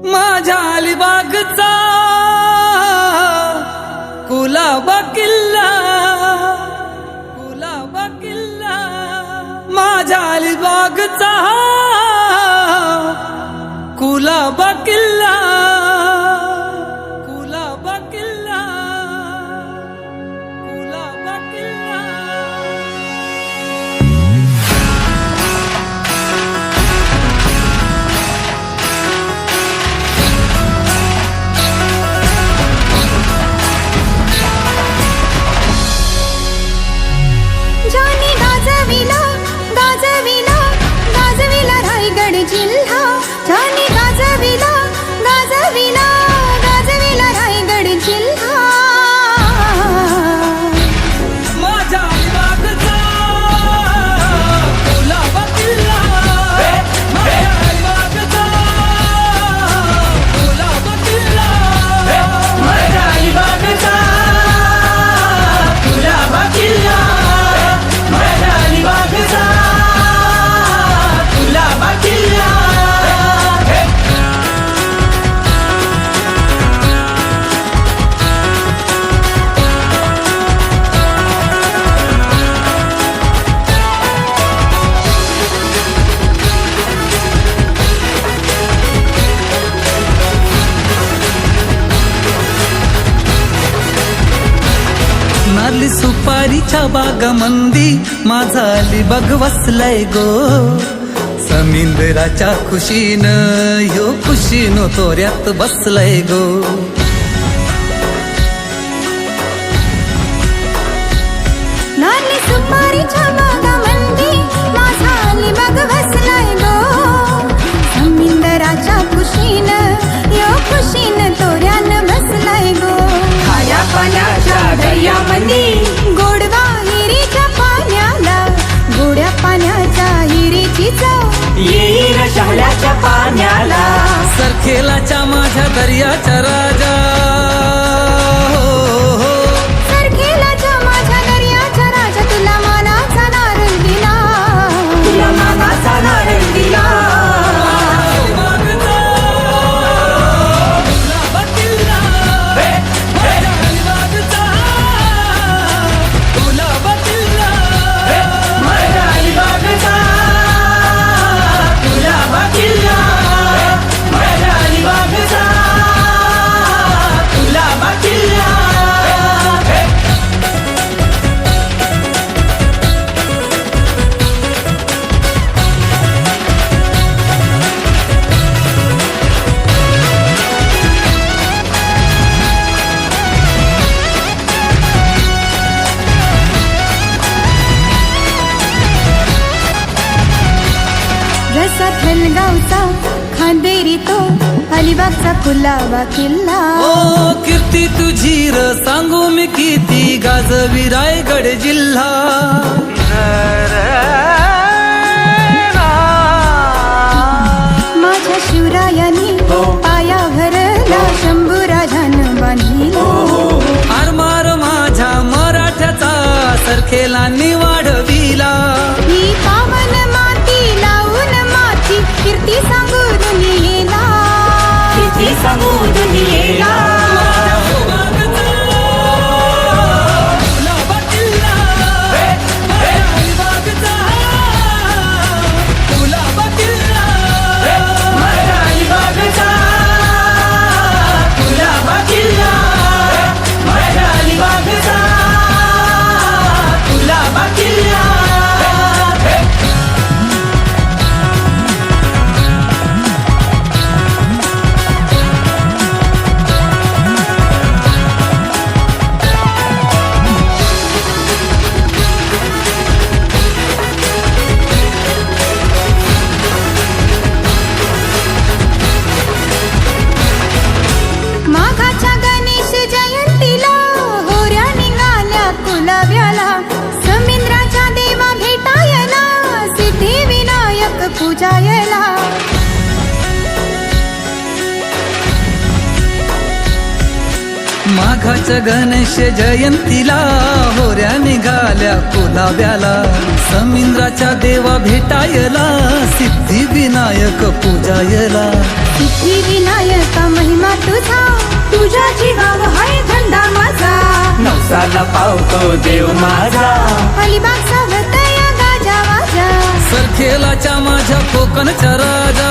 माझ्या अलिबागचा कुलाबा किल्ला, कुलाबा किल्ला, माझ्या अलिबागचा कुलाबा किल्ला, कुलाबा किल्ला, कुलाबा किल्ला. ज्याने गाजविला गाजविला गाजविला रायगड जिल्हा, ज्याने गाजविला गाजविला गाजविला रायगड जिल्हा. माझ्या अलिबागचा कुलाबा किल्ला, माझ्या अलिबागचा कुलाबा किल्ला, माझ्या अलिबागचा कुलाबा किल्ला, माझ्या अलिबागचा कुलाबा किल्ला. नारली सुपारीच्या बागामंदी माझा अलिबाग वसलाय गो. समुद्राच्या खुशीनं ह्यो खुशीनो तोऱ्यात बसलाय गो. नारळी सुपारीच्या बागामंदी माझा अलिबाग वसलाय गो. समुद्राच्या खुशीनं यो खुशीनं तोऱ्यानं बसलाय गो. खाऱ्या पाण्याच्या दर्यामंदी गोडवा हिरीच्या पाण्याला, गोड्या पाण्याच्या हिरीची चव येईल शहराच्या पाण्याला. सरखेलाच्या माझ्या दर्याच्या राजा, सरखेलाच्या माझ्या दर्याच्या राजा, तुला मानाचा नारळ दिला, तुला मानाचा नारळ दिला. माझ्या अलिबागचा कुलाबा किल्ला, माझ्या अलिबागचा कुलाबा किल्ला. जसा थलगावचा खांदेरी तो अलिबागचा कुलाबा किल्ला. ओ कीर्ती तुझी र सांगू मी किती गाजवी रायगड जिल्हा. माझ्या शिवरायानी पाया भरला, शंभूराजानं बांधिला. आरमार माझ्या मराठ्याचा सरखेला वाढविला. ही पावन माती लावून माती कीर्ती सांगू दुनियेला, किती सांगू दुनियेला. कुलाबा किल्ला, माझ्या अलिबागचा कुलाबा किल्ला, माझ्या अलिबागचा कुलाबा किल्ला, माझ्या अलिबागचा कुलाबा किल्ला. लाखाच्या गणेश जयंतीला होऱ्या निघाल्या कुलाब्याला समिंद्राच्या देवा भेटायला सिद्धी विनायक पूजायला सिद्धी विनायका महिमा तुझा जीवाव हाय धंदा माझा नवसाला पावतो देव माझा अलिबाग सावतया गाजा वाजा सरखेलाच्या माझ्या कोकणच्या राजा